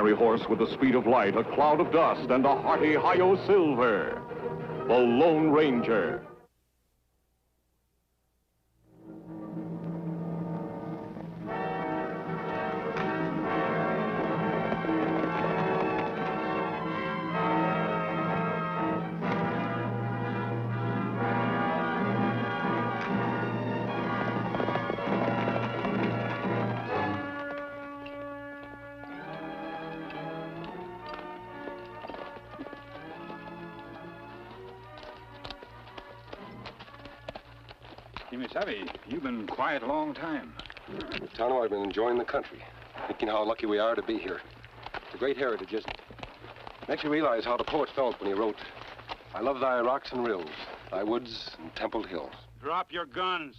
fiery horse with the speed of light, a cloud of dust, and a hearty hi-yo silver. The Lone Ranger. Kemo Sabe, you've been quiet a long time. Tonto, I've been enjoying the country, thinking how lucky we are to be here. It's a great heritage. It makes you realize how the poet felt when he wrote, I love thy rocks and rills, thy woods and templed hills. Drop your guns.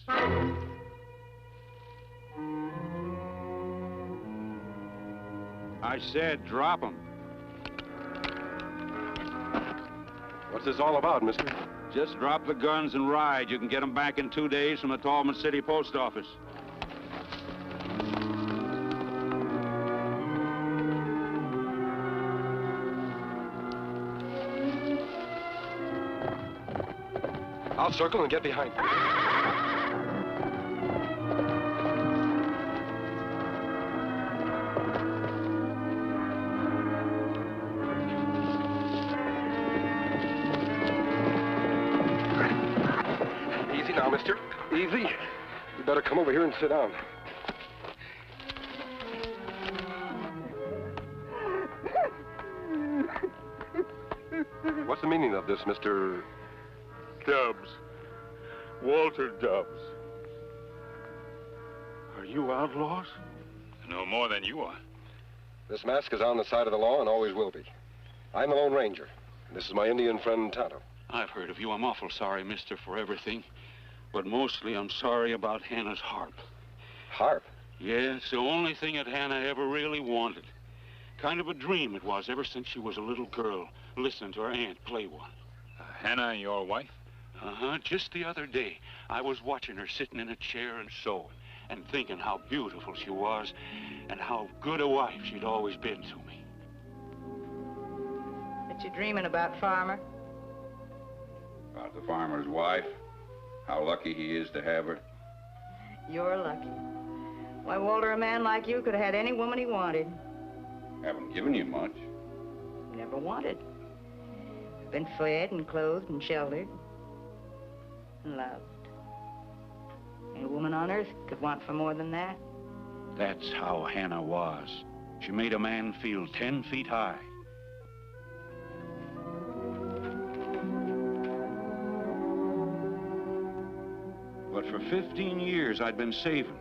I said drop them. What's this all about, mister? Just drop the guns and ride. You can get them back in 2 days from the Tallman City Post Office. I'll circle and get behind you. Easy now, mister. Easy. You better come over here and sit down. What's the meaning of this, Mr. Dubs. Walter Dubs. Are you outlaws? No more than you are. This mask is on the side of the law and always will be. I'm the Lone Ranger, and this is my Indian friend, Tonto. I've heard of you. I'm awful sorry, mister, for everything. But mostly I'm sorry about Hannah's harp. Harp? Yeah, it's the only thing that Hannah ever really wanted. Kind of a dream it was ever since she was a little girl, listening to her aunt play one. Hannah, your wife? Uh-huh. Just the other day, I was watching her sitting in a chair and sewing, and thinking how beautiful she was, and how good a wife she'd always been to me. What you dreaming about, Farmer? About the farmer's wife. How lucky he is to have her. You're lucky. Why, Walter, a man like you could have had any woman he wanted. Haven't given you much. Never wanted. Been fed and clothed and sheltered. And loved. Ain't a woman on earth could want for more than that. That's how Hannah was. She made a man feel 10 feet high. But for 15 years, I'd been saving.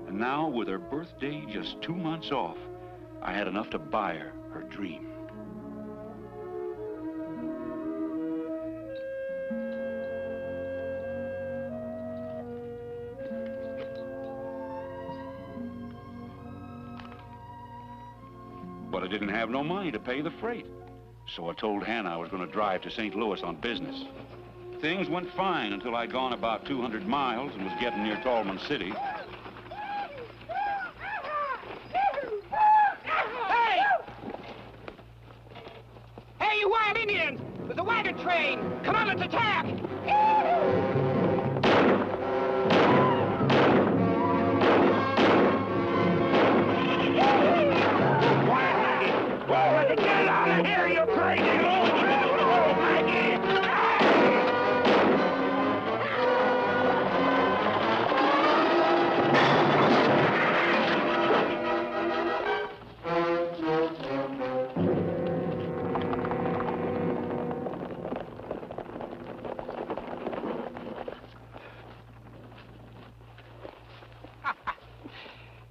And now, with her birthday just 2 months off, I had enough to buy her her dream. But I didn't have no money to pay the freight. So I told Hannah I was going to drive to St. Louis on business. Things went fine until I'd gone about 200 miles and was getting near Tallman City. Hey! Hey, you wild Indians! There's a wagon train! Come on, let's attack! Well, let's get out of here, you crazy little maggie!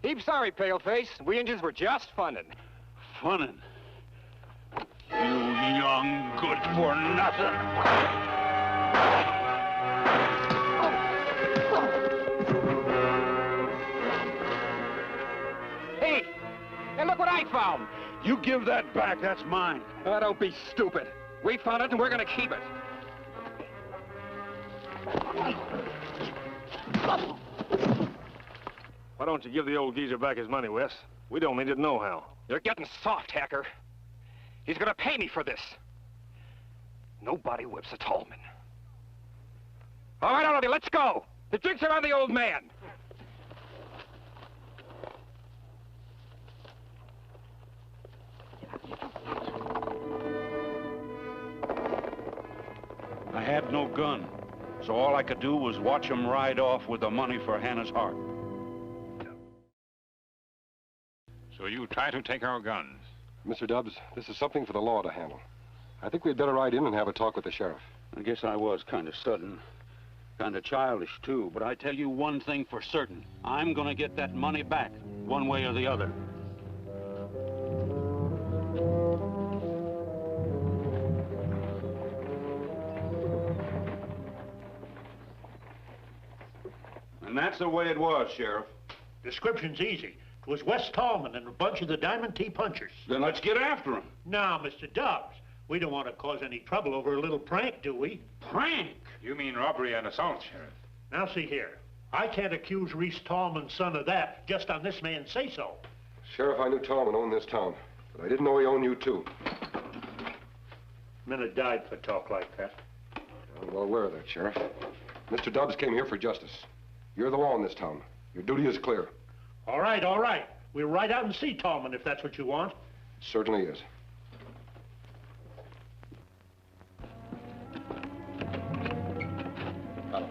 Heap sorry, Paleface. We Indians were just funning. Funnin'? You young good-for-nothing. Hey, look what I found. You give that back, that's mine. Oh, don't be stupid. We found it and we're gonna keep it. Why don't you give the old geezer back his money, Wes? We don't need it no how. You're getting soft, Hacker. He's gonna pay me for this. Nobody whips a Tallman. All right, all of you, let's go. The drinks are on the old man. I had no gun, so all I could do was watch him ride off with the money for Hannah's harp. So you try to take our guns? Mr. Dubs, this is something for the law to handle. I think we'd better ride in and have a talk with the sheriff. I guess I was kind of sudden. Kind of childish, too. But I tell you one thing for certain. I'm gonna get that money back, one way or the other. And that's the way it was, Sheriff. Description's easy. It was Wes Tallman and a bunch of the Diamond T Punchers. Then let's get after him. Now, Mr. Dubs, we don't want to cause any trouble over a little prank, do we? Prank? You mean robbery and assault, Sheriff? Now, see here. I can't accuse Reese Tallman's son of that just on this man's say-so. Sheriff, I knew Tallman owned this town, but I didn't know he owned you, too. Men have died for talk like that. I'm well aware of that, Sheriff. Mr. Dubs came here for justice. You're the law in this town. Your duty is clear. All right, all right. We'll ride out and see Tallman if that's what you want. It certainly is. I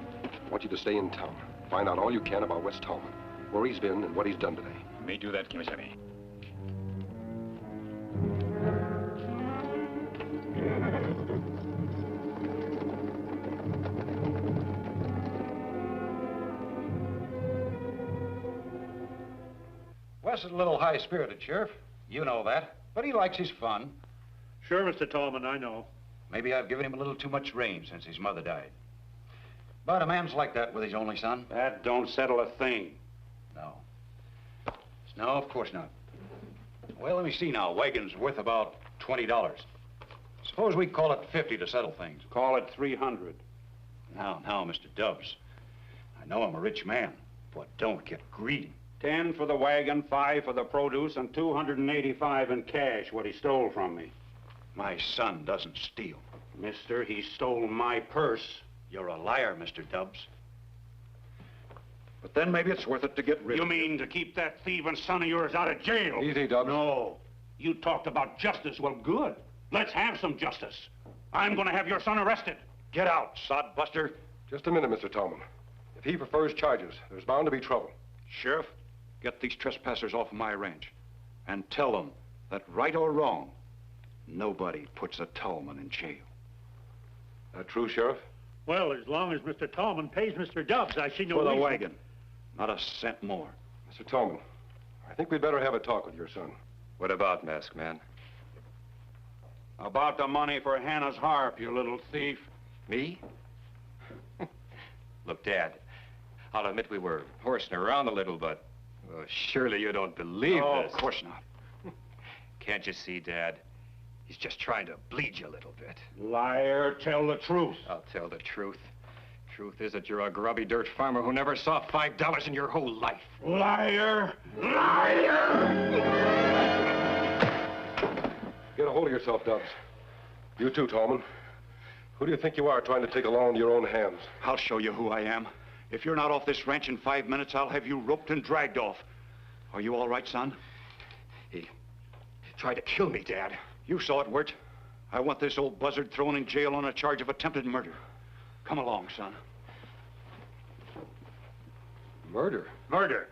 want you to stay in town. Find out all you can about Wes Tallman, where he's been and what he's done today. May do that, Kemo Sabe. Wes is a little high-spirited, Sheriff. You know that. But he likes his fun. Sure, Mr. Tallman, I know. Maybe I've given him a little too much rein since his mother died. But a man's like that with his only son. That don't settle a thing. No. No, of course not. Well, let me see now. Wagon's worth about $20. Suppose we call it $50 to settle things. Call it 300. Now, Mr. Dubs. I know I'm a rich man, but don't get greedy. 10 for the wagon, 5 for the produce, and $285 in cash, what he stole from me. My son doesn't steal. Mister, he stole my purse. You're a liar, Mr. Dubs. But then maybe it's worth it to get rid of You mean to keep that thieving son of yours out of jail? Easy, Dubs. No. You talked about justice. Well, good. Let's have some justice. I'm going to have your son arrested. Get out, sodbuster. Just a minute, Mr. Tallman. If he prefers charges, there's bound to be trouble. Sheriff, get these trespassers off of my ranch and tell them that, right or wrong, nobody puts a Tallman in jail. That true, Sheriff? Well, as long as Mr. Tallman pays Mr. Dubs, I see no For the reason. wagon, not a cent more. Mr. Tallman, I think we'd better have a talk with your son. What about, Masked Man? About the money for Hannah's harp, you little thief. Me? Look, Dad, I'll admit we were horsing around a little, but surely you don't believe Oh, this. of course not. Can't you see, Dad? He's just trying to bleed you a little bit. Liar, tell the truth. I'll tell the truth. Truth is that you're a grubby dirt farmer who never saw $5 in your whole life. Liar! Liar! Get a hold of yourself, Dubs. You too, Tallman. Who do you think you are trying to take the law into your own hands? I'll show you who I am. If you're not off this ranch in 5 minutes, I'll have you roped and dragged off. Are you all right, son? He tried to kill me, Dad. You saw it, Wirt. I want this old buzzard thrown in jail on a charge of attempted murder. Come along, son. Murder? Murder.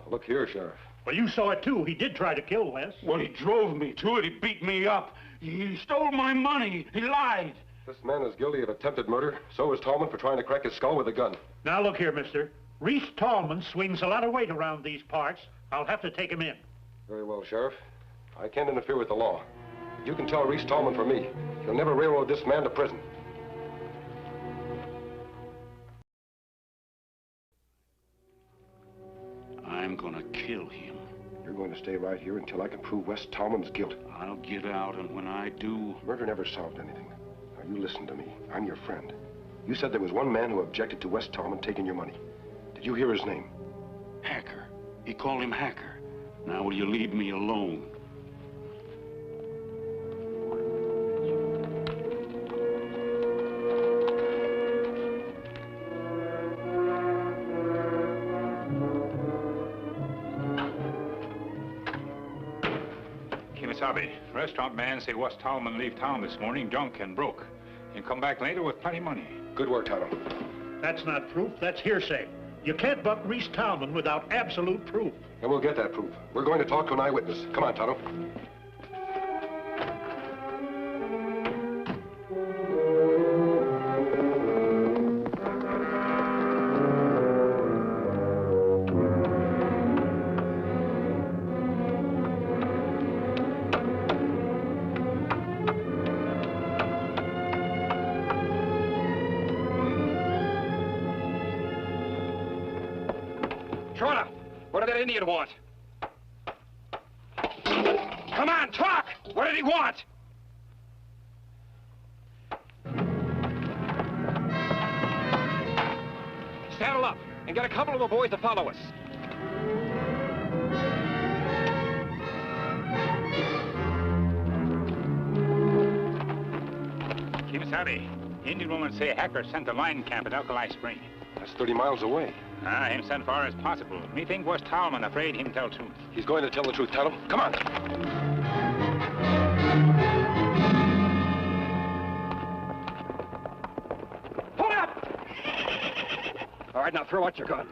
Look here, Sheriff. Well, you saw it, too. He did try to kill Wes. Well, he drove me to it. He beat me up. He stole my money. He lied. This man is guilty of attempted murder. So is Tallman for trying to crack his skull with a gun. Now, look here, mister. Reese Tallman swings a lot of weight around these parts. I'll have to take him in. Very well, Sheriff. I can't interfere with the law. You can tell Reese Tallman from me. He'll never railroad this man to prison. I'm gonna kill him. You're going to stay right here until I can prove Wes Tallman's guilt. I'll get out, and when I do... Murder never solved anything. Now, you listen to me. I'm your friend. You said there was one man who objected to Wes Tallman taking your money. Did you hear his name? Hacker. He called him Hacker. Now, will you leave me alone? Sabe. Restaurant man say West Tallman leave town this morning drunk and broke. And come back later with plenty money. Good work, Tonto. That's not proof, that's hearsay. You can't buck Reese Talman without absolute proof. And we'll get that proof. We're going to talk to an eyewitness. Come on, Tonto. What did that Indian want? Come on, talk! What did he want? Saddle up and get a couple of the boys to follow us. Kemo Sabe. Indian woman say hacker sent a line camp at Alkali Spring. That's 30 miles away. Him sent far as possible. Me think West Tallman afraid him tell truth. He's going to tell the truth, Tonto. Come on. Pull up! All right, now throw out your guns.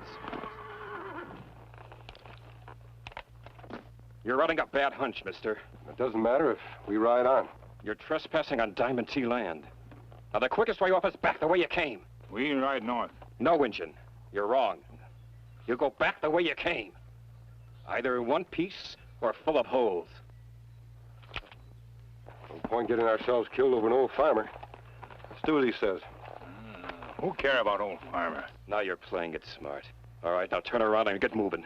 You're running a bad hunch, mister. It doesn't matter if we ride on. You're trespassing on Diamond T land. Now, the quickest way off is back the way you came. We ride north. No, Injun. You're wrong. You go back the way you came. Either in one piece or full of holes. No point getting ourselves killed over an old farmer. Let's do what he says. Who care about old farmer? Now you're playing it smart. All right, now turn around and get moving.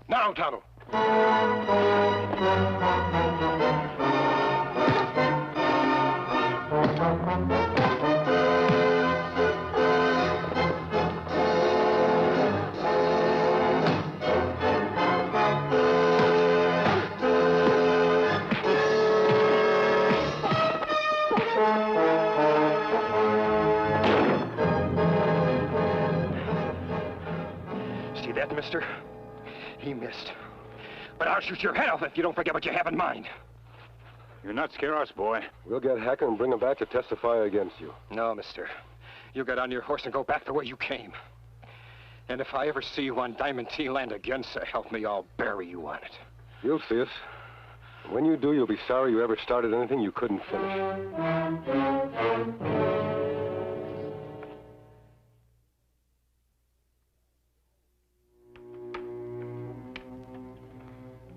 Now, Tonto. See that, mister? He missed. But I'll shoot your head off if you don't forget what you have in mind. You're not scare us, boy. We'll get Hacker and bring him back to testify against you. No, mister. You get on your horse and go back the way you came. And if I ever see you on Diamond T land again, so help me, I'll bury you on it. You'll see us. And when you do, you'll be sorry you ever started anything you couldn't finish.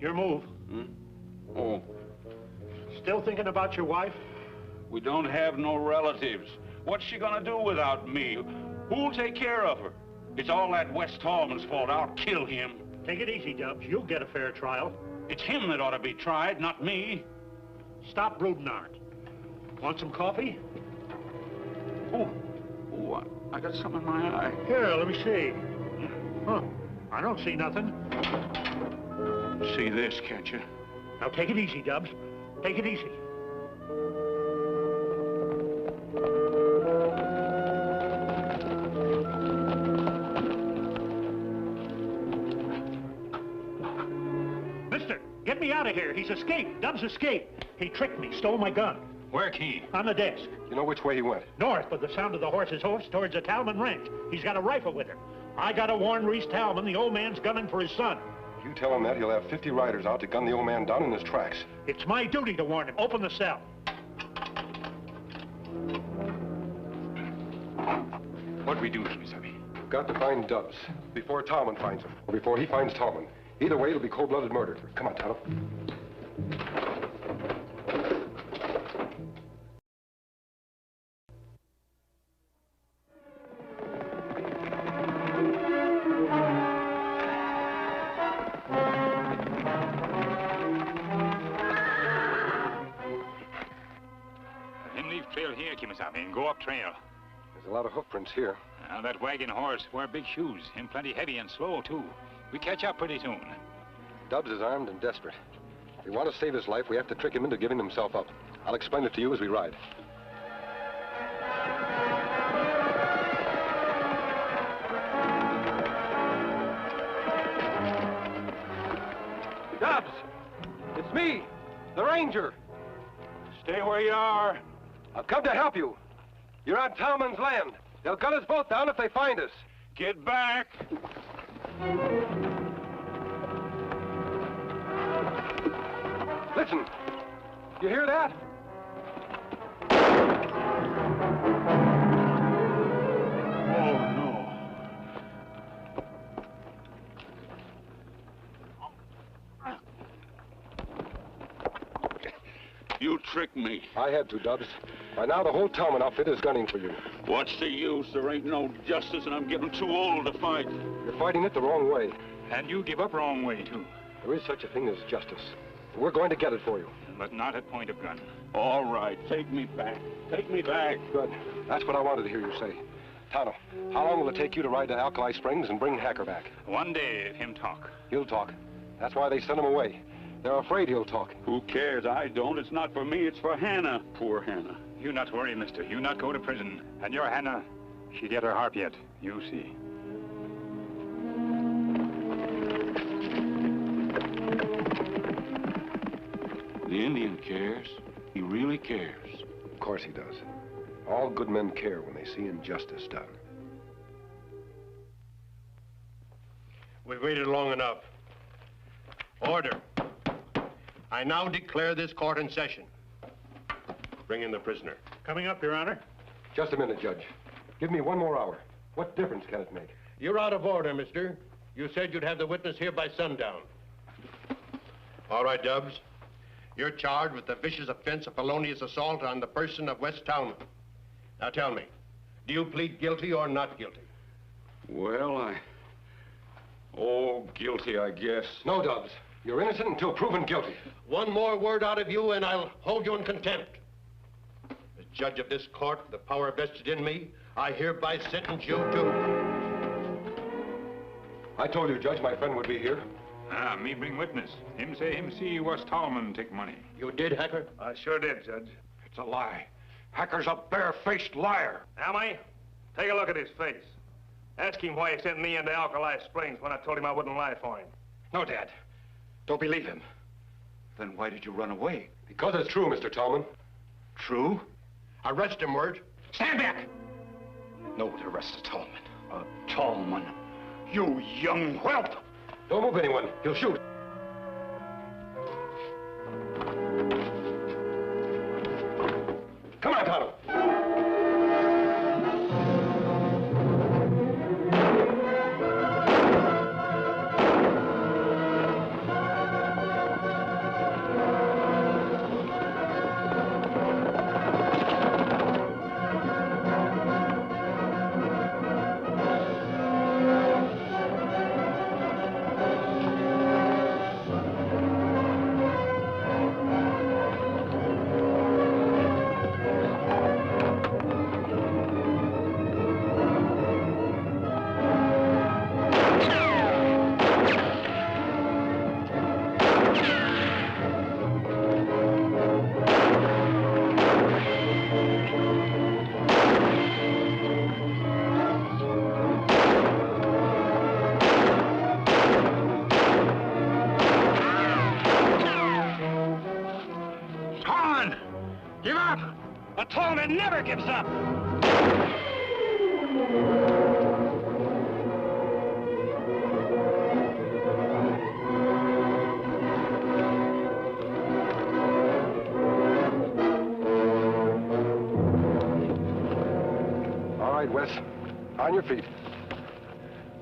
Your move. Oh, Still thinking about your wife? we don't have no relatives. What's she gonna do without me? Who'll take care of her? It's all that West Tallman's fault. I'll kill him. Take it easy, Dubs. You'll get a fair trial. It's him that ought to be tried, not me. Stop brooding on it. Want some coffee? Oh, I got something in my eye. Here, let me see. Huh. I don't see nothing. See this, can't you? Now take it easy, Dubs. Take it easy. Mister, get me out of here. He's escaped. Dubs escaped. He tricked me, stole my gun. Where key? On the desk. You know which way he went? North, with the sound of the horse's hoofs towards the Talman ranch. He's got a rifle with him. I gotta warn Reese Talman the old man's gunning for his son. You tell him that, he'll have 50 riders out to gun the old man down in his tracks. It's my duty to warn him. Open the cell. What we do, Kemo Sabe? We've got to find Dubs before Tallman finds him, or before he finds Tallman. Either way, it'll be cold-blooded murder. Come on, Tonto. Him leave trail here, Kemo Sabe, and go up trail. There's a lot of hoof prints here. Now, that wagon horse wear big shoes. Him plenty heavy and slow, too. We catch up pretty soon. Dubs is armed and desperate. If we want to save his life, we have to trick him into giving himself up. I'll explain it to you as we ride. The Ranger! Stay where you are. I've come to help you. You're on Talman's land. They'll gun us both down if they find us. Get back. Listen. You hear that? Oh, no. You tricked me. I had to, Dubs. By now, the whole Talman outfit is gunning for you. What's the use? There ain't no justice, and I'm getting too old to fight. You're fighting it the wrong way. And you give up wrong way, too. There is such a thing as justice. We're going to get it for you. But not at point of gun. All right, take me back. Take me back. Good. That's what I wanted to hear you say. Tonto, how long will it take you to ride to Alkali Springs and bring Hacker back? One day, him talk. He'll talk. That's why they sent him away. They're afraid he'll talk. Who cares? I don't. It's not for me. It's for Hannah. Poor Hannah. You not worry, mister. You not go to prison. And your Hannah, she get her harp yet. You see. The Indian cares. He really cares. Of course he does. All good men care when they see injustice done. We've waited long enough. Order. I now declare this court in session. Bring in the prisoner. Coming up, Your Honor. Just a minute, Judge. Give me 1 more hour. What difference can it make? You're out of order, mister. You said you'd have the witness here by sundown. All right, Dubs. You're charged with the vicious offense of felonious assault on the person of West Talman. Now tell me, do you plead guilty or not guilty? Well, Oh, guilty, I guess. No, Dubs. You're innocent until proven guilty. One more word out of you and I'll hold you in contempt. As judge of this court, the power vested in me, I hereby sentence you to... I told you, Judge, my friend would be here. Ah, me bring witness. Him say him see West Talman take money. You did, Hacker? I sure did, Judge. It's a lie. Hacker's a bare-faced liar. Am I? Take a look at his face. Ask him why he sent me into Alkali Springs when I told him I wouldn't lie for him. No, Dad. Don't believe him. Then why did you run away? Because it's true, Mr. Talman. True? Arrest him, Word. Stand back! No one arrests a Talman. A Talman? You young whelp! Don't move anyone. He'll shoot. Come on, Tonto. Never gives up. All right, Wes. On your feet.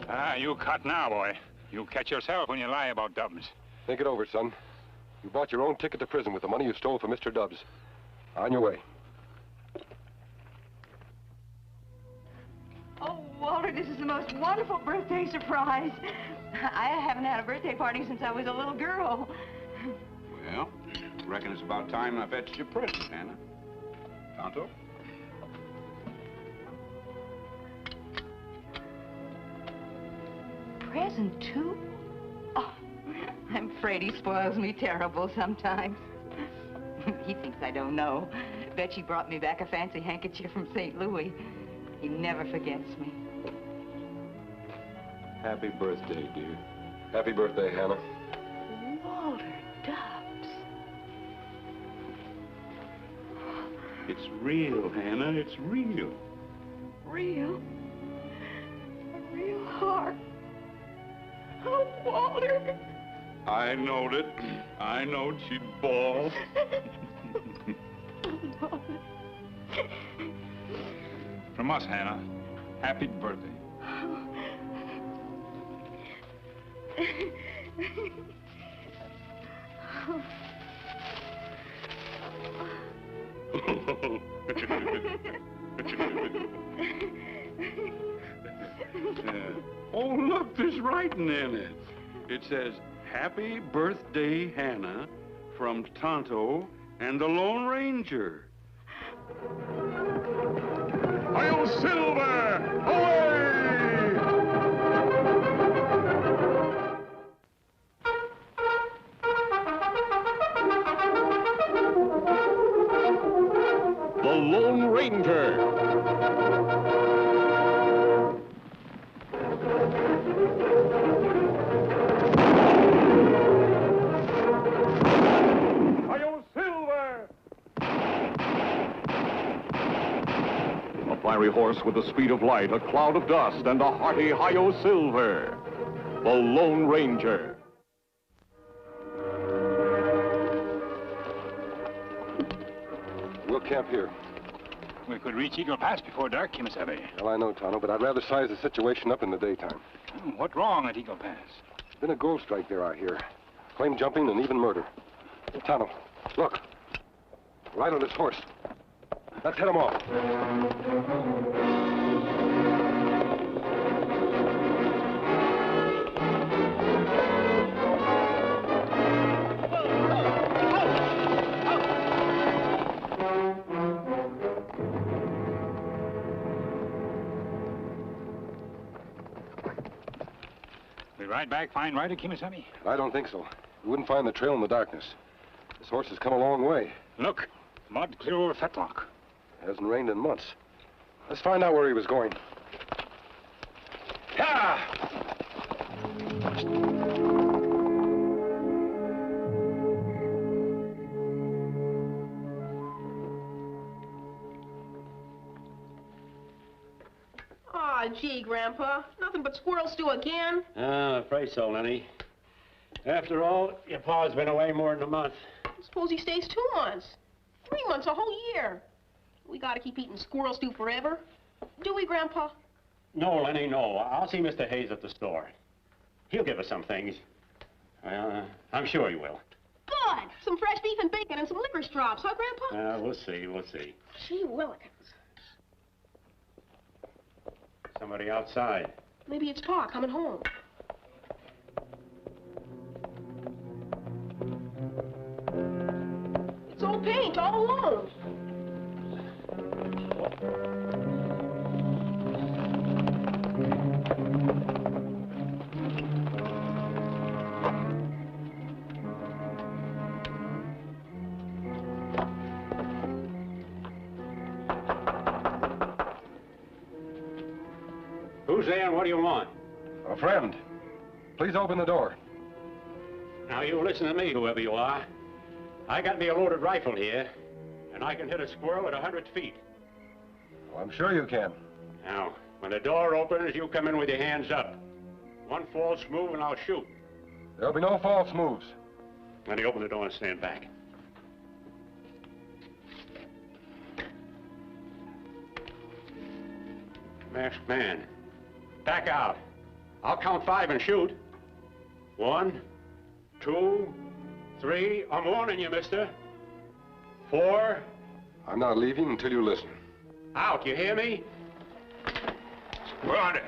Ah, you cut now, boy. You catch yourself when you lie about Dubs. Think it over, son. You bought your own ticket to prison with the money you stole from Mr. Dubs. On your way. Oh, Walter, this is the most wonderful birthday surprise. I haven't had a birthday party since I was a little girl. Well, reckon it's about time I fetched your present, Hannah. Tonto? Present, too? Oh, I'm afraid he spoils me terrible sometimes. He thinks I don't know. Bet she brought me back a fancy handkerchief from St. Louis. He never forgets me. Happy birthday, dear. Happy birthday, Hannah. Walter Dubs. It's real, Hannah. It's real. Real? A real heart. Oh, Walter. I knowed it. I knowed she'd bawl. From us, Hannah, happy birthday. Oh, look, there's writing in it. It says, Happy Birthday, Hannah, from Tonto and the Lone Ranger. Hail Silver! Away! The Lone Ranger. Fiery horse with the speed of light, a cloud of dust, and a hearty hi-yo silver. The Lone Ranger. We'll camp here. We could reach Eagle Pass before dark, Kemo Sabe. Well, I know, Tonto, but I'd rather size the situation up in the daytime. What's wrong at Eagle Pass? There's been a gold strike there, I hear. Claim jumping and even murder. Tonto, look. Right on this horse. Let's head him off. We ride back fine right at Kemo Sabe? I don't think so. We wouldn't find the trail in the darkness. This horse has come a long way. Look, mud clear over fetlock. It hasn't rained in months. Let's find out where he was going. Yeah! Aw, gee, Grandpa. Nothing but squirrel stew again? I'm afraid so, Lenny. After all, your pa's been away more than a month. Suppose he stays 2 months. 3 months, a whole year. We gotta keep eating squirrel stew forever. Do we, Grandpa? No, Lenny, no. I'll see Mr. Hayes at the store. He'll give us some things. I'm sure he will. Good! Some fresh beef and bacon and some licorice drops, huh, Grandpa? We'll see, we'll see. Gee willikins. Somebody outside. Maybe it's Pa coming home. It's old paint all alone. Who's there and what do you want? A friend. Please open the door. Now, you listen to me, whoever you are. I got me a loaded rifle here, and I can hit a squirrel at 100 feet. Well, I'm sure you can. Now, when the door opens, you come in with your hands up. One false move and I'll shoot. There'll be no false moves. Let me open the door and stand back. Masked man. Back out. I'll count 5 and shoot. 1, 2, 3. I'm warning you, mister. 4. I'm not leaving until you listen. Out, you hear me? Squad,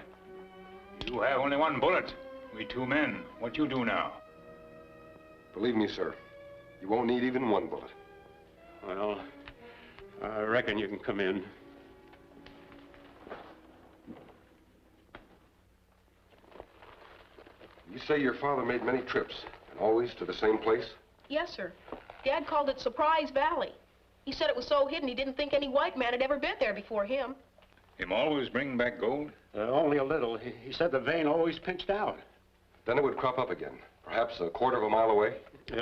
you have only 1 bullet. We 2 men. What you do now? Believe me, sir, you won't need even 1 bullet. Well, I reckon you can come in. You say your father made many trips, and always to the same place? Yes, sir. Dad called it Surprise Valley. He said it was so hidden he didn't think any white man had ever been there before him. Him always bring back gold? Only a little. He said the vein always pinched out. Then it would crop up again, perhaps a quarter of a mile away?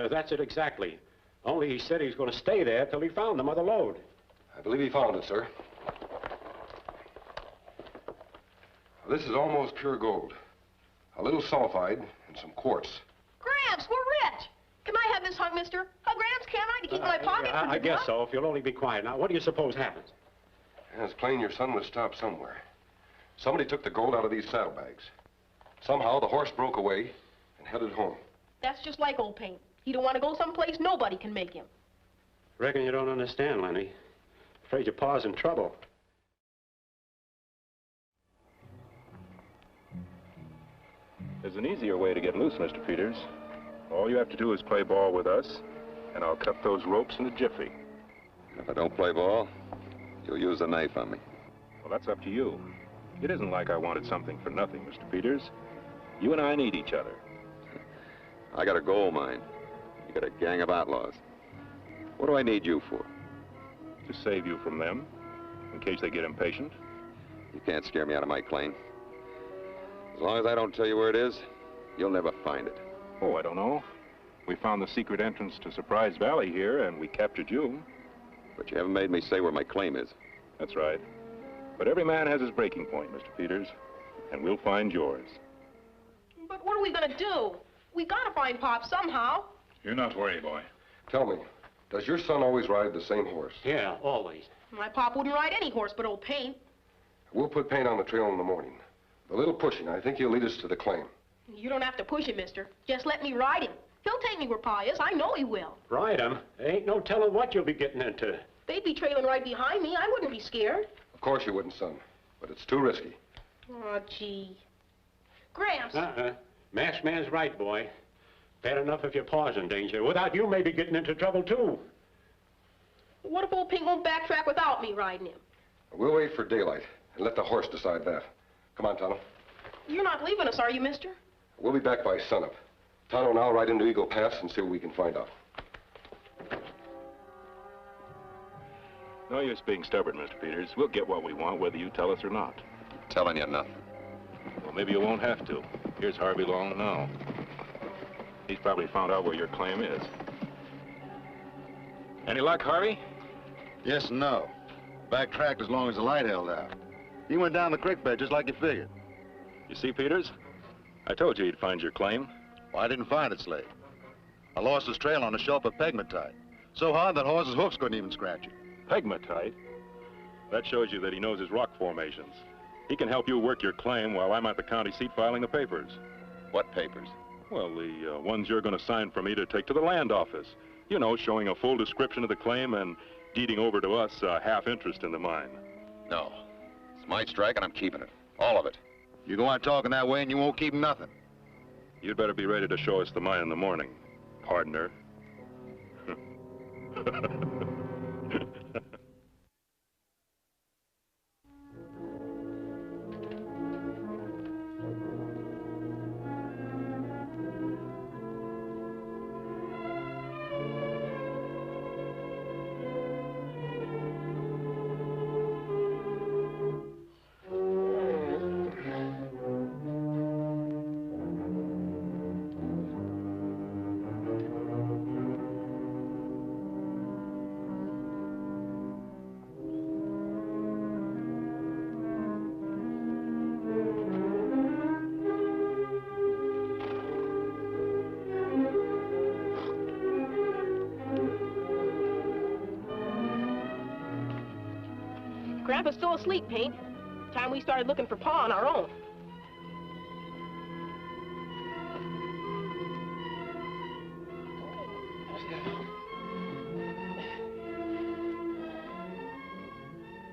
That's it exactly. Only he said he's going to stay there till he found the mother lode. I believe he found it, sir. This is almost pure gold. A little sulfide and some quartz. Gramps, we're rich. Can I have this hunk, mister? Gramps, can I, to keep in my pocket for I guess so, if you'll only be quiet. Now, what do you suppose happened? Yeah, it's plain your son was stopped somewhere. Somebody took the gold out of these saddlebags. Somehow the horse broke away and headed home. That's just like old Paint. He don't want to go someplace nobody can make him. Reckon you don't understand, Lenny. Afraid your pa's in trouble. There's an easier way to get loose, Mr. Peters. All you have to do is play ball with us, and I'll cut those ropes in a jiffy. If I don't play ball, you'll use a knife on me. Well, that's up to you. It isn't like I wanted something for nothing, Mr. Peters. You and I need each other. I got a gold mine. You got a gang of outlaws. What do I need you for? To save you from them, in case they get impatient. You can't scare me out of my claim. As long as I don't tell you where it is, you'll never find it. Oh, I don't know. We found the secret entrance to Surprise Valley here, and we captured you. But you haven't made me say where my claim is. That's right. But every man has his breaking point, Mr. Peters, and we'll find yours. But what are we gonna do? We gotta find Pop somehow. You're not worried, boy. Tell me, does your son always ride the same horse? Yeah, always. My pop wouldn't ride any horse but old Paint. We'll put Paint on the trail in the morning. A little pushing, I think he'll lead us to the claim. You don't have to push him, mister. Just let me ride him. He'll take me where Pa is. I know he will. Ride him? Ain't no telling what you'll be getting into. They'd be trailing right behind me. I wouldn't be scared. Of course you wouldn't, son. But it's too risky. Oh, gee. Gramps. Masked man's right, boy. Bad enough if your pa's in danger. Without you, maybe getting into trouble, too. What if old Pink won't backtrack without me riding him? We'll wait for daylight and let the horse decide that. Come on, Tonto. You're not leaving us, are you, mister? We'll be back by sunup. Tonto and I'll ride into Eagle Pass and see what we can find out. No use being stubborn, Mr. Peters. We'll get what we want, whether you tell us or not. Telling you nothing. Well, maybe you won't have to. Here's Harvey Long now. He's probably found out where your claim is. Any luck, Harvey? Yes and no. Backtracked as long as the light held out. He went down the creek bed just like you figured. You see, Peters? I told you he'd find your claim. Well, I didn't find it, Slade. I lost his trail on a shelf of pegmatite. So hard that horse's hoofs couldn't even scratch it. Pegmatite? That shows you that he knows his rock formations. He can help you work your claim while I'm at the county seat filing the papers. What papers? Well, the ones you're going to sign for me to take to the land office. You know, showing a full description of the claim and deeding over to us half interest in the mine. No. It's my strike and I'm keeping it. All of it. You go on talking that way and you won't keep nothing. You'd better be ready to show us the mine in the morning, partner. Grandpa's still asleep, Paint. Time we started looking for Pa on our own.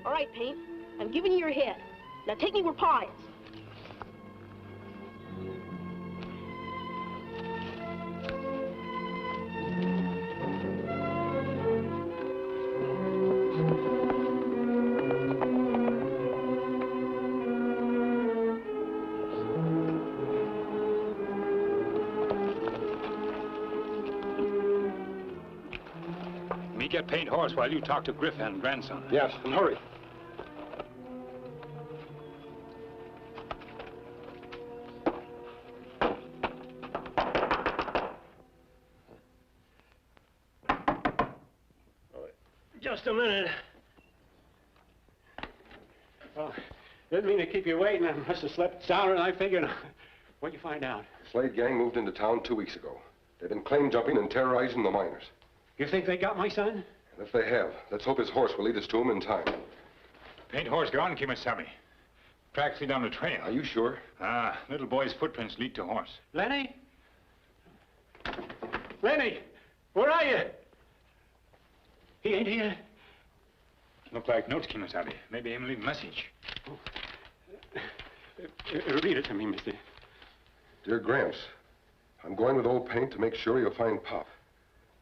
All right, Paint. I'm giving you your head. Now take me where Pa is. Get Paint horse while you talk to Griff and grandson. Yes, and hurry. Just a minute. Oh, didn't mean to keep you waiting. I must have slept sounder than I figured. What'd you find out? The Slade gang moved into town 2 weeks ago. They've been claim jumping and terrorizing the miners. You think they got my son? And if they have, let's hope his horse will lead us to him in time. Paint horse gone, Kemo Sabe. Tracks lead down the trail. Are you sure? Ah, little boy's footprints lead to horse. Lenny? Lenny, where are you? He ain't here. Look like notes, Kemo Sabe. Maybe him leave a message. Read it to me, mister. Dear Gramps, I'm going with old Paint to make sure you'll find Pop.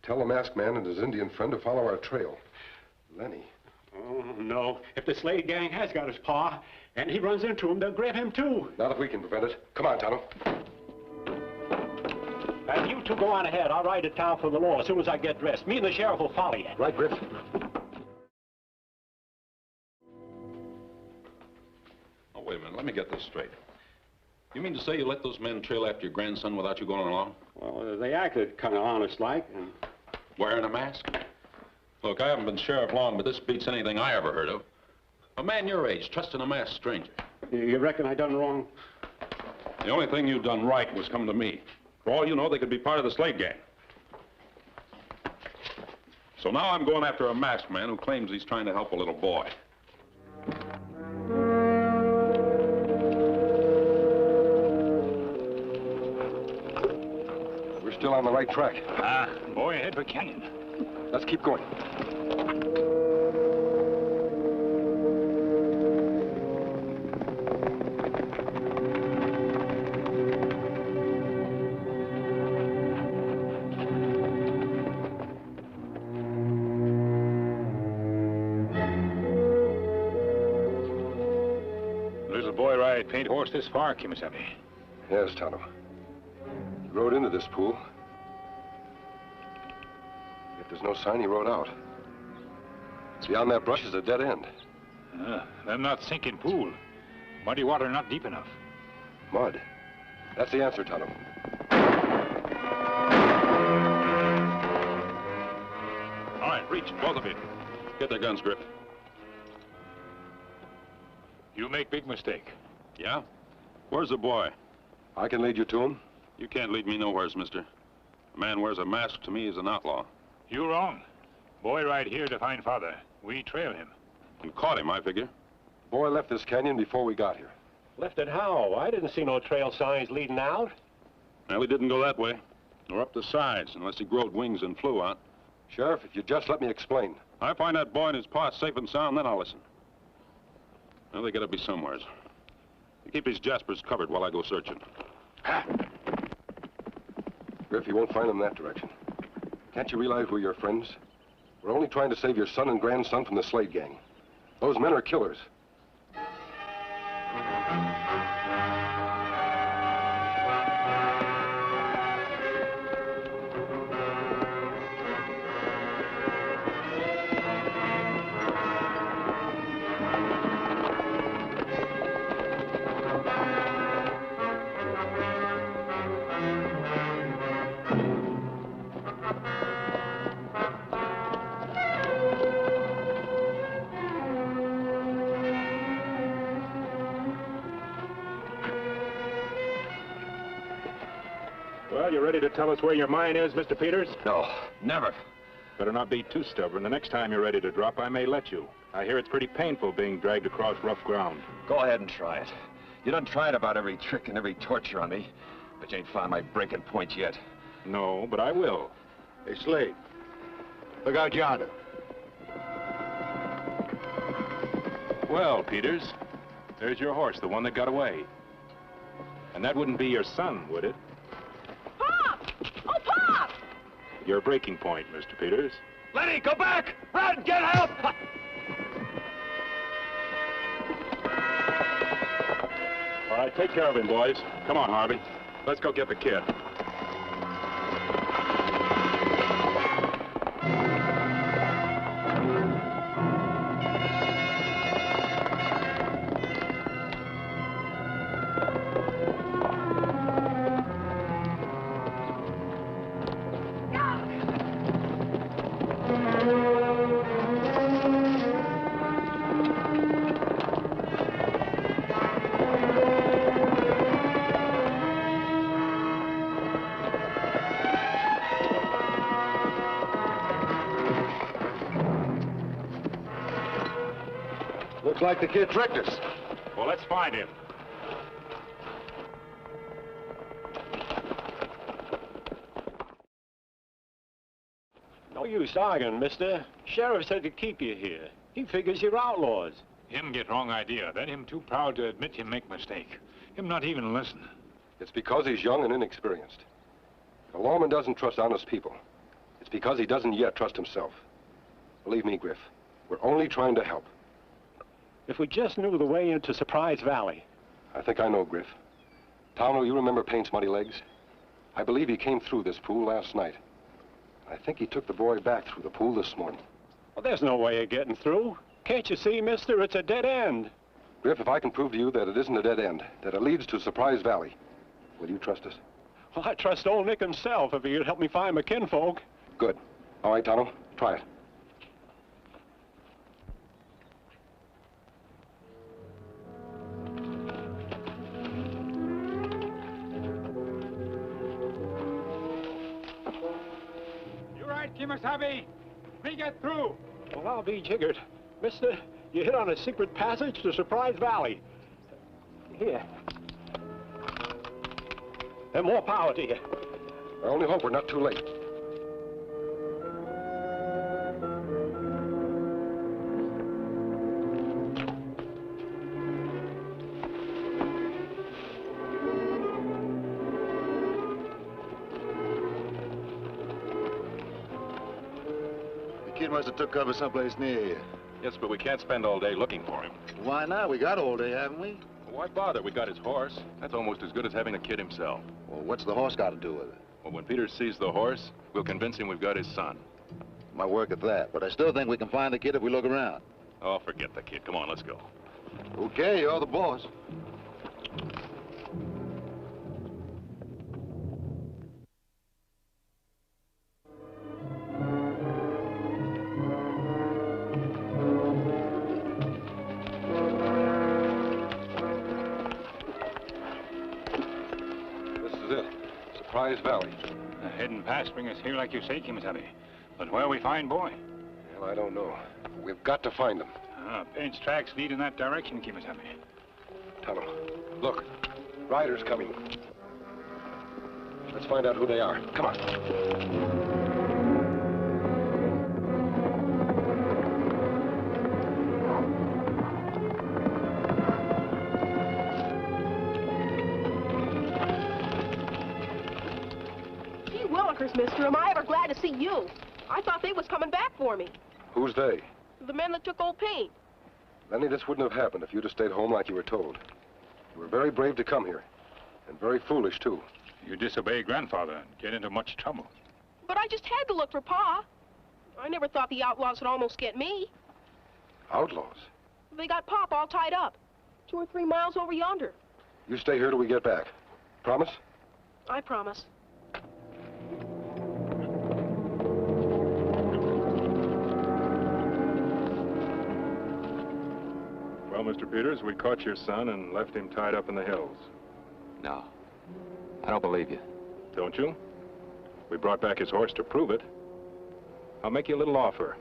Tell the masked man and his Indian friend to follow our trail. Lenny. Oh, no. If the Slade gang has got his paw, and he runs into him, they'll grab him, too. Not if we can prevent it. Come on, Tonto. And you two go on ahead. I'll ride to town for the law as soon as I get dressed. Me and the sheriff will follow you. Right, Griff. Oh, wait a minute. Let me get this straight. You mean to say you let those men trail after your grandson without you going along? Well, they acted kind of honest-like. And... Wearing a mask? Look, I haven't been sheriff long, but this beats anything I ever heard of. A man your age trusting a masked stranger. You reckon I done wrong? The only thing you done right was come to me. For all you know, they could be part of the Slade gang. So now I'm going after a masked man who claims he's trying to help a little boy. We're still on the right track. Ah, boy ahead for canyon. Let's keep going. Little boy ride paint horse this far, Kemo Sabe. Yes, Tonto. He rode into this pool. Yet there's no sign he rode out. Beyond that brush is a dead end. Them not sinking pool. Muddy water not deep enough. Mud. That's the answer, Tonto. All right, reach, both of you. Get their guns, Griff. You make big mistake. Yeah? Where's the boy? I can lead you to him. You can't lead me nowheres, mister. A man wears a mask to me is an outlaw. You wrong. Boy right here to find father. We trail him. And caught him, I figure. Boy left this canyon before we got here. Left it how? I didn't see no trail signs leading out. Well, he didn't go that way. Or up the sides, unless he growed wings and flew out. Sheriff, if you just let me explain. I find that boy and his pa safe and sound, then I'll listen. Well, they gotta be somewheres. You keep these jaspers covered while I go searching. Griff, you won't find them that direction. Can't you realize we're your friends? We're only trying to save your son and grandson from the Slade gang. Those men are killers. Well, you ready to tell us where your mine is, Mr. Peters? No, never. Better not be too stubborn. The next time you're ready to drop, I may let you. I hear it's pretty painful being dragged across rough ground. Go ahead and try it. You done tried about every trick and every torture on me, but you ain't found my breaking point yet. No, but I will. Hey, Slade, look out yonder. Well, Peters, there's your horse, the one that got away. And that wouldn't be your son, would it? Pop! Oh, Pop! Your breaking point, Mr. Peters. Lenny, go back! Run! Get help! All right, take care of him, boys. Come on, Harvey. Let's go get the kid. Looks like the kid tricked us. Well, let's find him. No use arguing, mister. Sheriff said to keep you here. He figures you're outlaws. Him get wrong idea. Then him too proud to admit him make mistake. Him not even listen. It's because he's young and inexperienced. The lawman doesn't trust honest people. It's because he doesn't yet trust himself. Believe me, Griff, we're only trying to help. If we just knew the way into Surprise Valley. I think I know, Griff. Tonto, you remember Paint's Muddy Legs? I believe he came through this pool last night. I think he took the boy back through the pool this morning. Well, there's no way of getting through. Can't you see, mister? It's a dead end. Griff, if I can prove to you that it isn't a dead end, that it leads to Surprise Valley, will you trust us? Well, I trust old Nick himself if he'd help me find my kinfolk. Good. All right, Tonto, try it. You right, Kemo Sabe? We get through. Well, I'll be jiggered. Mister, you hit on a secret passage to Surprise Valley. Here. And more power to you. I only hope we're not too late. The kid must have took cover someplace near here. Yes, but we can't spend all day looking for him. Why not? We got all day, haven't we? Why bother? We got his horse. That's almost as good as having the kid himself. Well, what's the horse got to do with it? Well, when Peter sees the horse, we'll convince him we've got his son. My work at that, but I still think we can find the kid if we look around. Oh, forget the kid. Come on, let's go. Okay, you're the boss. Surprise Valley. Heading past bring us here like you say, Kemo Sabe. But where we find boy? Well, I don't know. We've got to find him. Paint's tracks lead in that direction, Kemo Sabe. Tonto, look. Riders coming. Let's find out who they are. Come on. Mister, am I ever glad to see you? I thought they was coming back for me. Who's they? The men that took old Paint. Lenny, this wouldn't have happened if you'd have stayed home like you were told. You were very brave to come here, and very foolish, too. You disobey Grandfather and get into much trouble. But I just had to look for Pa. I never thought the outlaws would almost get me. Outlaws? They got Pop all tied up. 2 or 3 miles over yonder. You stay here till we get back. Promise? I promise. Well, Mr. Peters, we caught your son and left him tied up in the hills. No. I don't believe you. Don't you? We brought back his horse to prove it. I'll make you a little offer.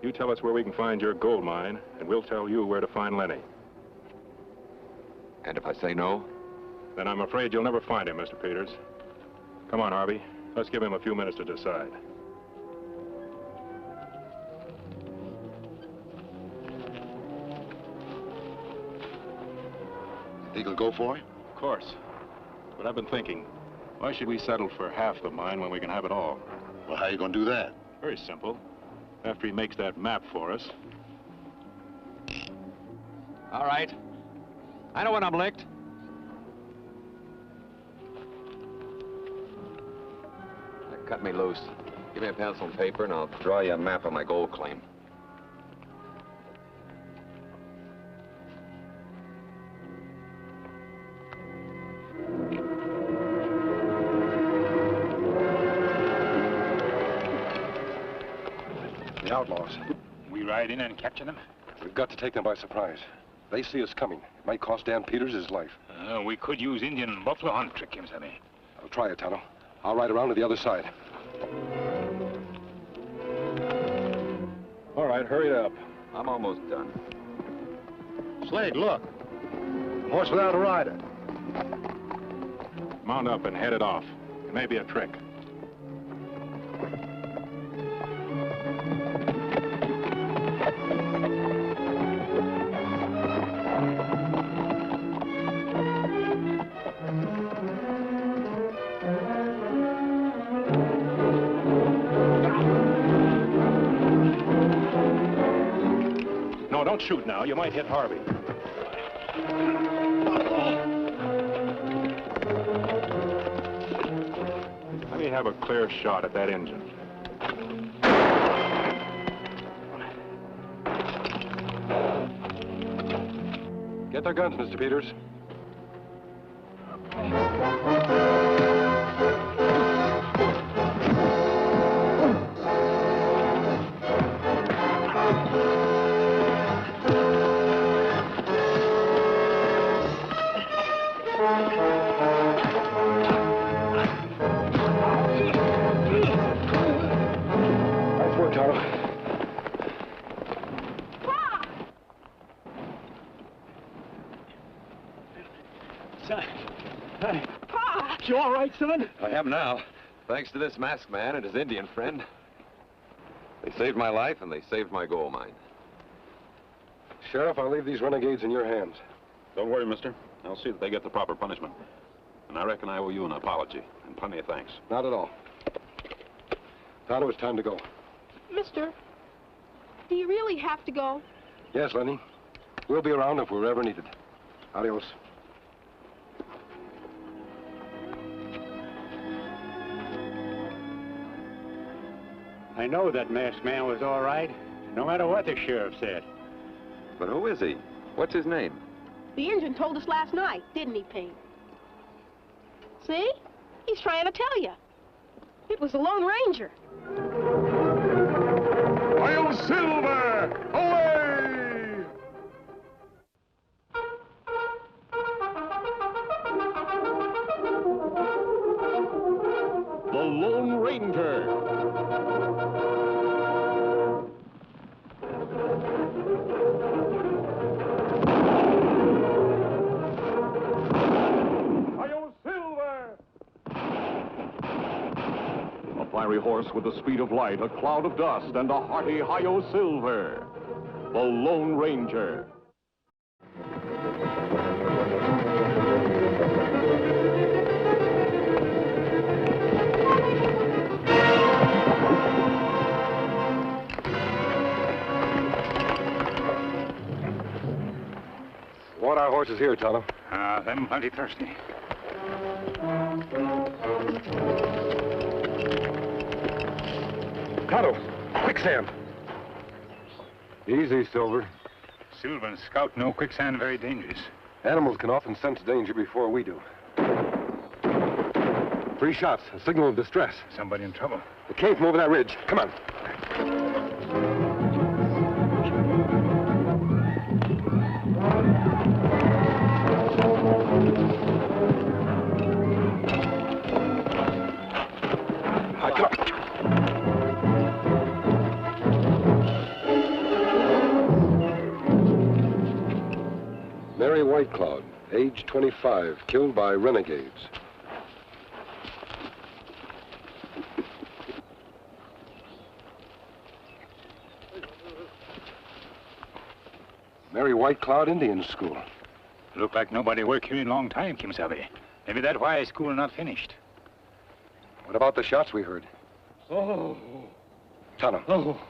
You tell us where we can find your gold mine, and we'll tell you where to find Lenny. And if I say no? Then I'm afraid you'll never find him, Mr. Peters. Come on, Harvey. Let's give him a few minutes to decide. Think he'll go for it? Of course. But I've been thinking, why should we settle for half the mine when we can have it all? Well, how are you going to do that? Very simple. After he makes that map for us. All right. I know when I'm licked. Now, cut me loose. Give me a pencil and paper, and I'll draw you a map of my gold claim. The outlaws. We ride in and capture them? We've got to take them by surprise. They see us coming. It might cost Dan Peters his life. We could use Indian and buffalo hunt trick, Kemo Sabe. I'll try it, Tonto. I'll ride around to the other side. All right, hurry up. I'm almost done. Slade, look. Horse without a rider. Mount up and head it off. It may be a trick. No, don't shoot now. You might hit Harvey. Let me have a clear shot at that engine. Get their guns, Mr. Peters. Nice work, Tonto. Pa! You all right, son? I am now, thanks to this masked man and his Indian friend. They saved my life and they saved my gold mine. Sheriff, I'll leave these renegades in your hands. Don't worry, mister. I'll see that they get the proper punishment. And I reckon I owe you an apology, and plenty of thanks. Not at all. Tonto, it's time to go. Mister, do you really have to go? Yes, Lenny. We'll be around if we're ever needed. Adios. I know that masked man was all right, no matter what the sheriff said. But who is he? What's his name? The engine told us last night, didn't he, Pete? See? He's trying to tell you. It was the Lone Ranger. Hail Silver! Away! The Lone Ranger. Fiery horse with the speed of light, a cloud of dust, and a hearty hi-yo silver. The Lone Ranger. Want our horses here, Tonto. Them plenty thirsty. Tonto, quicksand. Easy, Silver. Silver and Scout know quicksand very dangerous. Animals can often sense danger before we do. 3 shots, a signal of distress. Somebody in trouble. It came from over that ridge. Come on. Come on. Mary White Cloud, age 25, killed by renegades. Mary White Cloud Indian School. Look like nobody worked here in a long time, Kemo Sabe. Maybe that's why school not finished. What about the shots we heard? Oh. Tonto. Oh.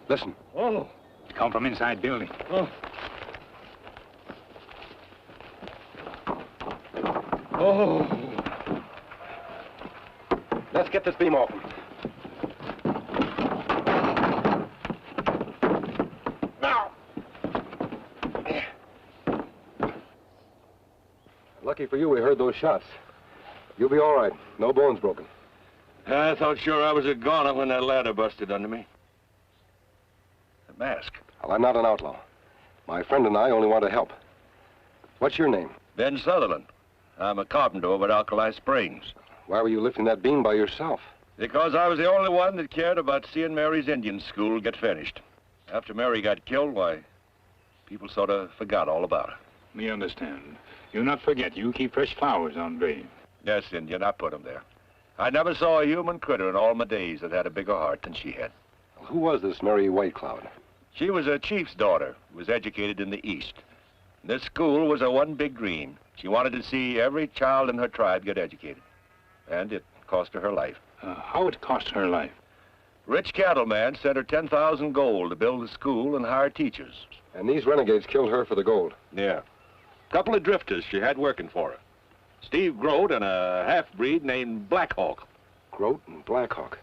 Listen. Oh. It come from inside building. Oh. Oh. Let's get this beam open. Now. Lucky for you, we heard those shots. You'll be all right. No bones broken. I thought sure I was a goner when that ladder busted under me. The mask. Well, I'm not an outlaw. My friend and I only want to help. What's your name? Ben Sutherland. I'm a carpenter over at Alkali Springs. Why were you lifting that beam by yourself? Because I was the only one that cared about seeing Mary's Indian school get finished. After Mary got killed, why, people sort of forgot all about her. Me understand. You not forget, you keep fresh flowers on grave. Yes, Indian, I put 'em there. I never saw a human critter in all my days that had a bigger heart than she had. Who was this Mary White Cloud? She was a chief's daughter who was educated in the East. This school was her one big dream. She wanted to see every child in her tribe get educated. And it cost her her life. How it cost her life? Rich cattleman sent her 10,000 gold to build a school and hire teachers. And these renegades killed her for the gold? Yeah. Couple of drifters she had working for her. Steve Grote and a half-breed named Black Hawk. Grote and Black Hawk.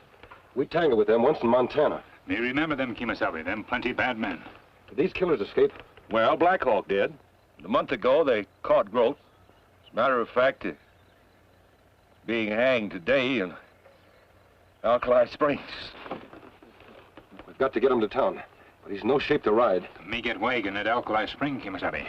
We tangled with them once in Montana. Me remember them, Kemo Sabe, them plenty bad men. Did these killers escape? Well, Black Hawk did. A month ago, they caught Grote. As a matter of fact, being hanged today in Alkali Springs. We've got to get him to town, but he's no shape to ride. Me get wagon at Alkali Spring, Kemo Sabe.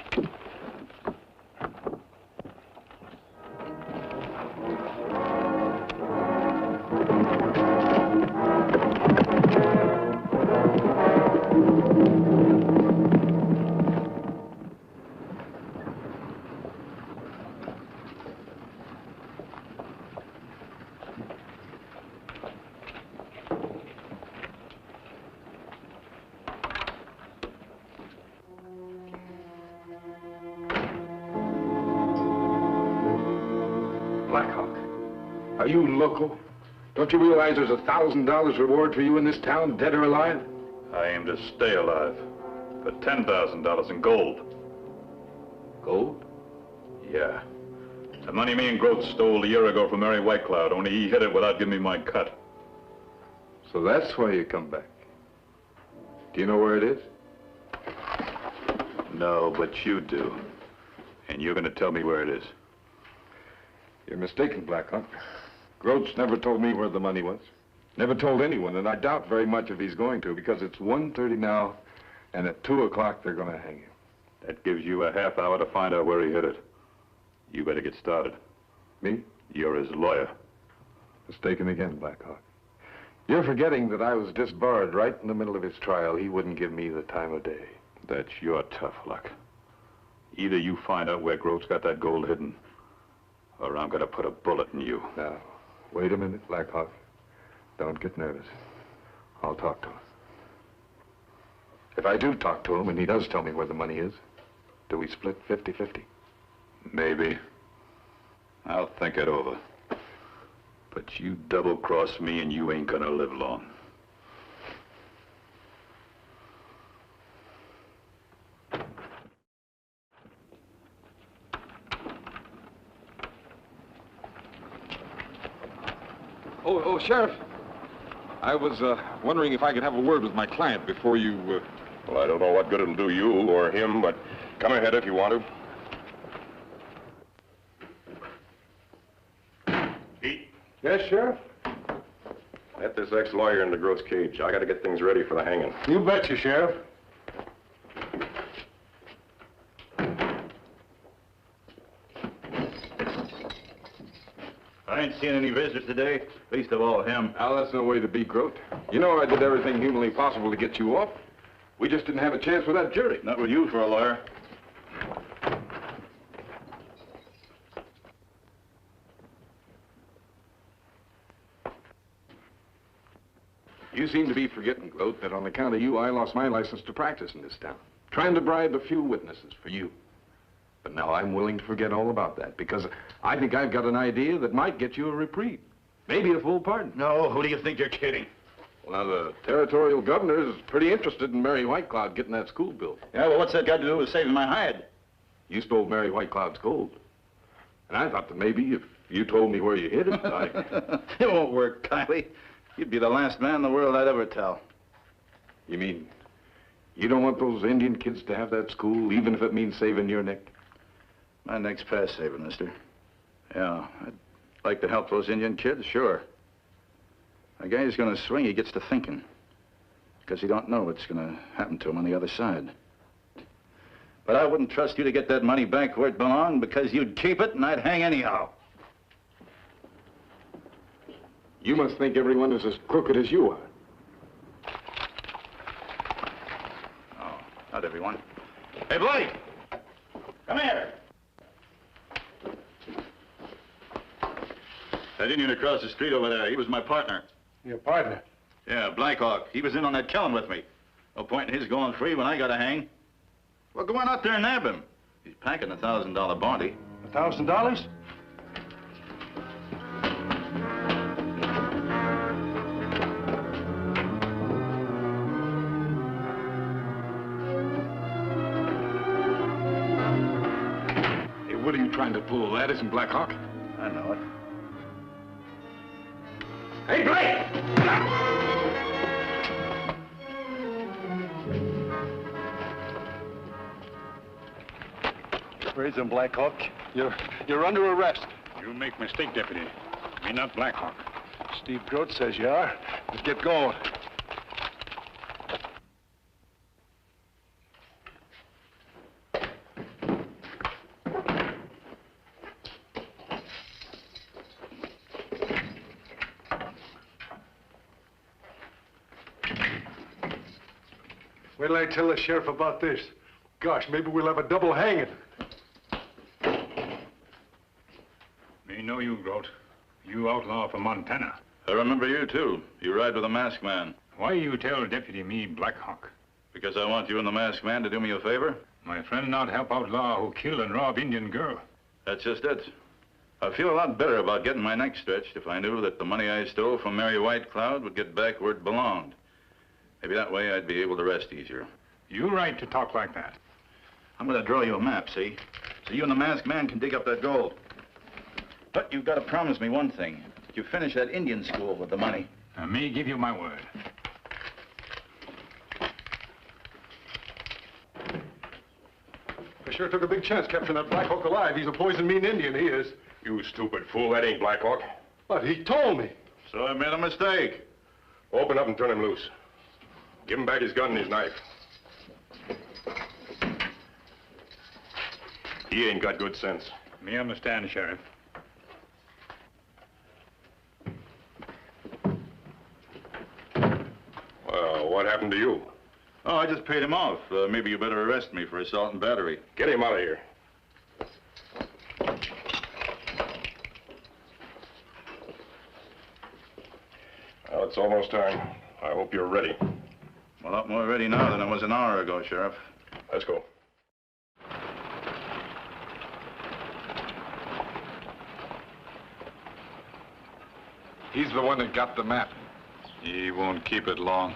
Are you loco? Don't you realize there's $1,000 reward for you in this town, dead or alive? I aim to stay alive for $10,000 in gold. Gold? Yeah. The money me and Grote stole a year ago from Mary White Cloud, only he hid it without giving me my cut. So that's why you come back. Do you know where it is? No, but you do. And you're gonna tell me where it is. You're mistaken, Black Hawk. Grote's never told me where the money was. Never told anyone, and I doubt very much if he's going to, because it's 1:30 now, and at 2 o'clock they're going to hang him. That gives you a half hour to find out where he hid it. You better get started. Me? You're his lawyer. Mistaken again, Black Hawk. You're forgetting that I was disbarred right in the middle of his trial. He wouldn't give me the time of day. That's your tough luck. Either you find out where Grote's got that gold hidden, or I'm gonna put a bullet in you. Now, wait a minute, Black Hawk. Don't get nervous. I'll talk to him. If I do talk to him and he does tell me where the money is, do we split 50-50? Maybe. I'll think it over. But you double-cross me and you ain't gonna live long. Oh, Sheriff. I was wondering if I could have a word with my client before you... Well, I don't know what good it'll do you or him, but come ahead if you want to. Pete? Yes, Sheriff? Let this ex-lawyer into Grote's cage. I got to get things ready for the hanging. You betcha, Sheriff. I ain't seen any visitors today, least of all him. Now, that's no way to be, Grote. You know I did everything humanly possible to get you off. We just didn't have a chance with that jury. Not with you for a lawyer. You seem to be forgetting, Grote, that on account of you, I lost my license to practice in this town. Trying to bribe a few witnesses for you. But now I'm willing to forget all about that, because I think I've got an idea that might get you a reprieve. Maybe a full pardon. No, who do you think you're kidding? Well, now, the territorial governor is pretty interested in Mary White Cloud getting that school built. Yeah, well, what's that got to do with saving my hide? You stole Mary White Cloud's gold. And I thought that maybe if you told me where you hid it, It won't work, Kylie. You'd be the last man in the world I'd ever tell. You mean you don't want those Indian kids to have that school, even if it means saving your neck? My neck's past saving, mister. Yeah, I'd like to help those Indian kids, sure. A guy who's gonna swing, he gets to thinking. Because he don't know what's gonna happen to him on the other side. But I wouldn't trust you to get that money back where it belonged, because you'd keep it and I'd hang anyhow. You must think everyone is as crooked as you are. Oh, not everyone. Hey, Blake! Come here. That Indian across the street over there, he was my partner. Your partner? Yeah, Blackhawk. He was in on that killing with me. No point in his going free when I got to hang. Well, go on out there and nab him. He's packing a $1,000 bounty. $1,000? Hey, what are you trying to pull? That isn't Blackhawk. I know it. Hey, Blake! Where's him, Blackhawk? You're under arrest. You make mistake, Deputy. Me not Blackhawk. Steve Grote says you are. Let's get going. Wait till I tell the sheriff about this. Gosh, maybe we'll have a double hanging. Me know you, Grote. You outlaw from Montana. I remember you, too. You ride with a masked man. Why you tell Deputy me Blackhawk? Because I want you and the masked man to do me a favor? My friend not help outlaw who kill and rob Indian girl. That's just it. I'd feel a lot better about getting my neck stretched if I knew that the money I stole from Mary White Cloud would get back where it belonged. Maybe that way I'd be able to rest easier. You right to talk like that. I'm gonna draw you a map, see? So you and the masked man can dig up that gold. But you've got to promise me one thing. You finish that Indian school with the money. Me give you my word. I sure took a big chance capturing that Blackhawk alive. He's a poison-mean Indian, he is. You stupid fool, that ain't Blackhawk. But he told me. So I made a mistake. Open up and turn him loose. Give him back his gun and his knife. He ain't got good sense. Me understand, Sheriff. Well, what happened to you? Oh, I just paid him off. Maybe you better arrest me for assault and battery. Get him out of here. Well, it's almost time. I hope you're ready. I'm a lot more ready now than I was an hour ago, Sheriff. Let's go. He's the one that got the map. He won't keep it long.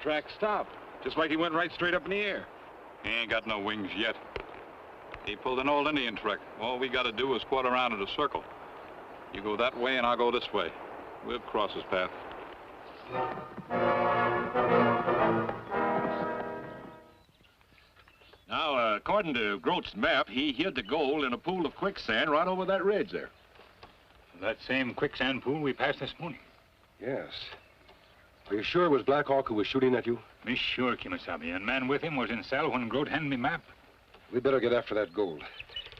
track stopped, just like he went right straight up in the air. He ain't got no wings yet. He pulled an old Indian trick. All we got to do is quarter around in a circle. You go that way and I'll go this way. We'll cross his path. Now, according to Groat's map, he hid the gold in a pool of quicksand right over that ridge there. That same quicksand pool we passed this morning. Yes. Are you sure it was Black Hawk who was shooting at you? Me sure, Kemo Sabe. And man with him was in cell when Groat handed me map. We better get after that gold.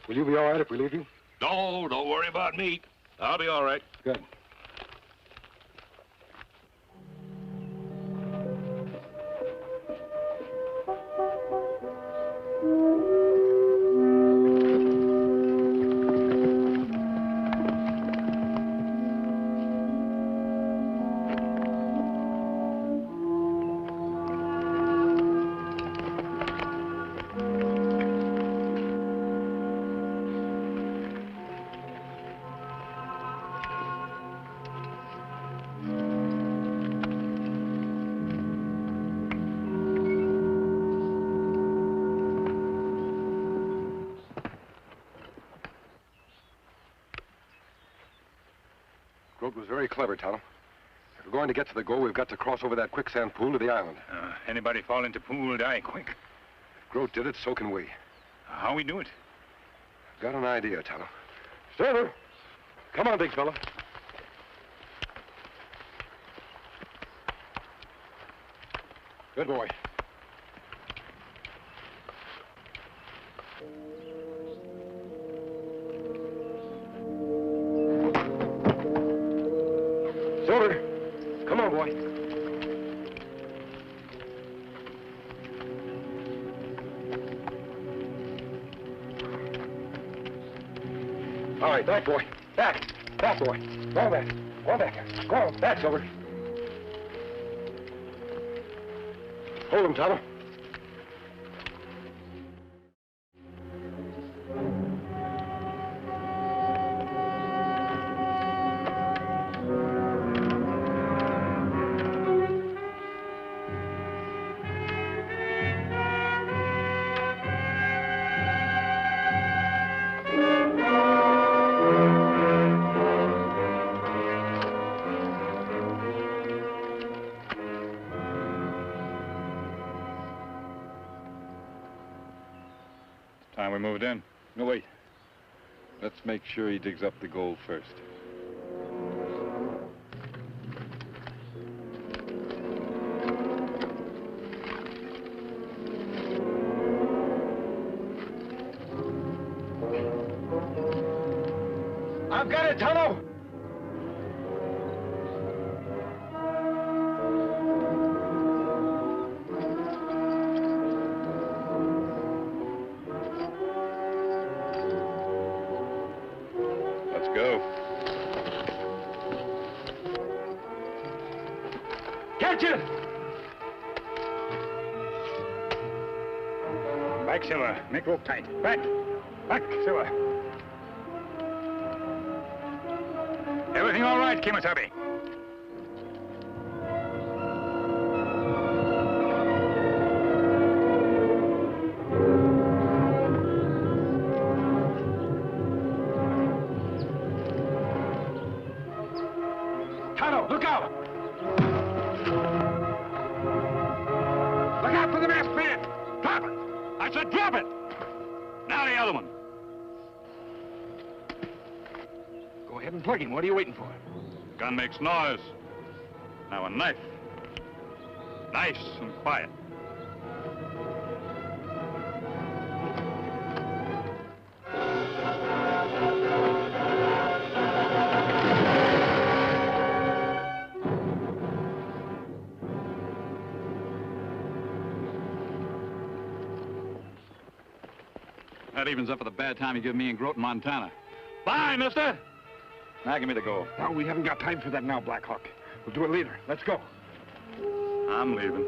Will you be all right if we leave you? No, don't worry about me. I'll be all right. Good. Groat was very clever, Tonto. If we're going to get to the goal, we've got to cross over that quicksand pool to the island. Anybody fall into pool will die quick. If Groat did it, so can we. How we do it? Got an idea, Tonto. Stanley! Come on, big fella. Good boy. Silver, come on, boy. All right, back, boy. Back. Back, boy. Go on back. Go on back. Go on. Back, Silver. Hold him, Tonto. Time we moved in. No, wait. Let's make sure he digs up the gold first. I've got it, Tonto! Catch it! Back, Silver. Make rope tight. Back. Back, Silver. Everything all right, Kemo Sabe? Tonto, look out! Look out for the masked man! Drop it! I said drop it! Now the other one. Go ahead and plug him. What are you waiting for? Gun makes noise. Now a knife. Nice and quiet. That evens up for the bad time you give me and Groat in Montana. Bye, mister! Now give me the gold. No, we haven't got time for that now, Black Hawk. We'll do it later. Let's go. I'm leaving.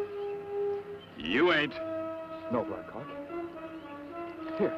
You ain't. No, Black Hawk. Here.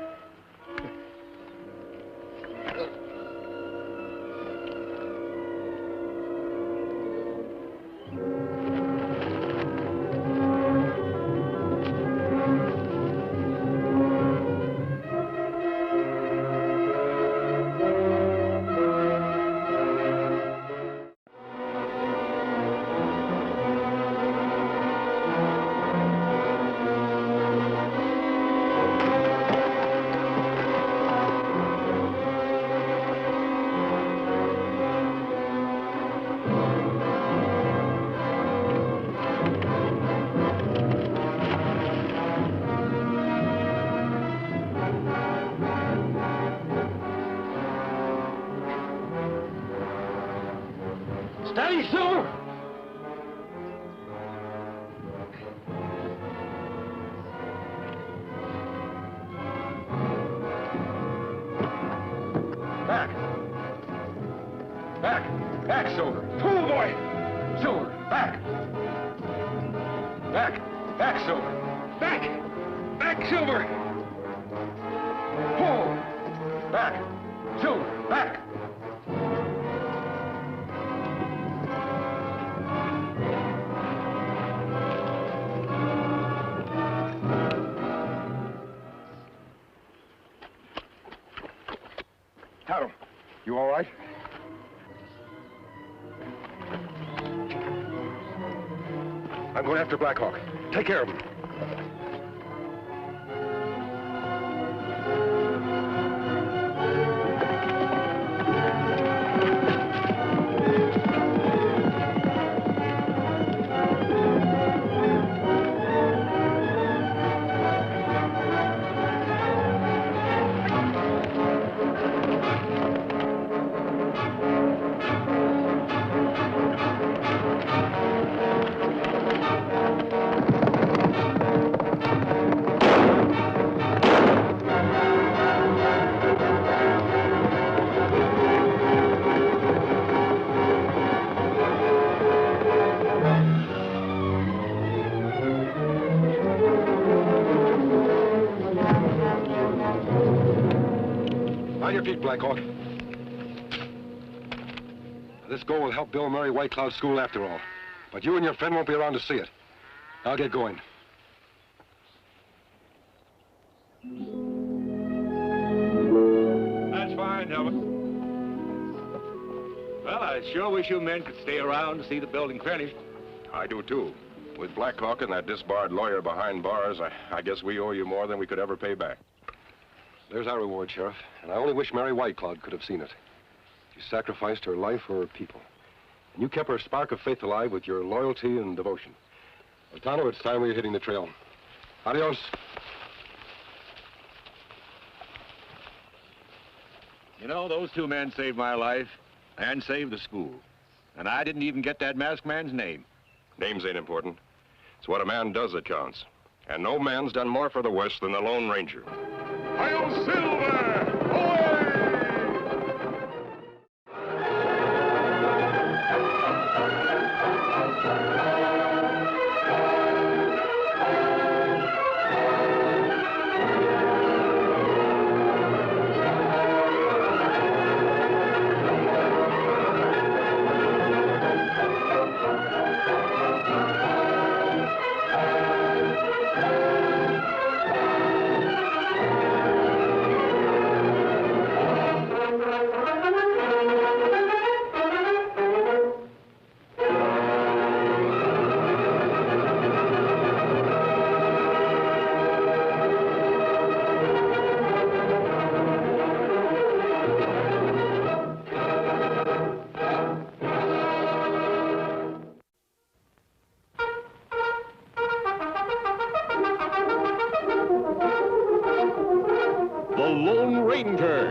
Steady, Silver! Back! Back! Back, Silver! Pull, boy! Silver, back! Back! Back, Silver! Back! Back, Silver! Pull! Back! Silver, back! Tonto, you all right? I'm going after Blackhawk. Take care of him. On your feet, Blackhawk. This goal will help build Mary White Cloud School after all. But you and your friend won't be around to see it. I'll get going. That's fine, Delbert. Well, I sure wish you men could stay around to see the building finished. I do, too. With Blackhawk and that disbarred lawyer behind bars, I guess we owe you more than we could ever pay back. There's our reward, Sheriff. And I only wish Mary White Cloud could have seen it. She sacrificed her life for her people. And you kept her spark of faith alive with your loyalty and devotion. Well, Tonto, it's time we were hitting the trail. Adios. You know, those two men saved my life and saved the school. And I didn't even get that masked man's name. Names ain't important. It's what a man does that counts. And no man's done more for the West than the Lone Ranger. Hail Silver! The Lone Ranger.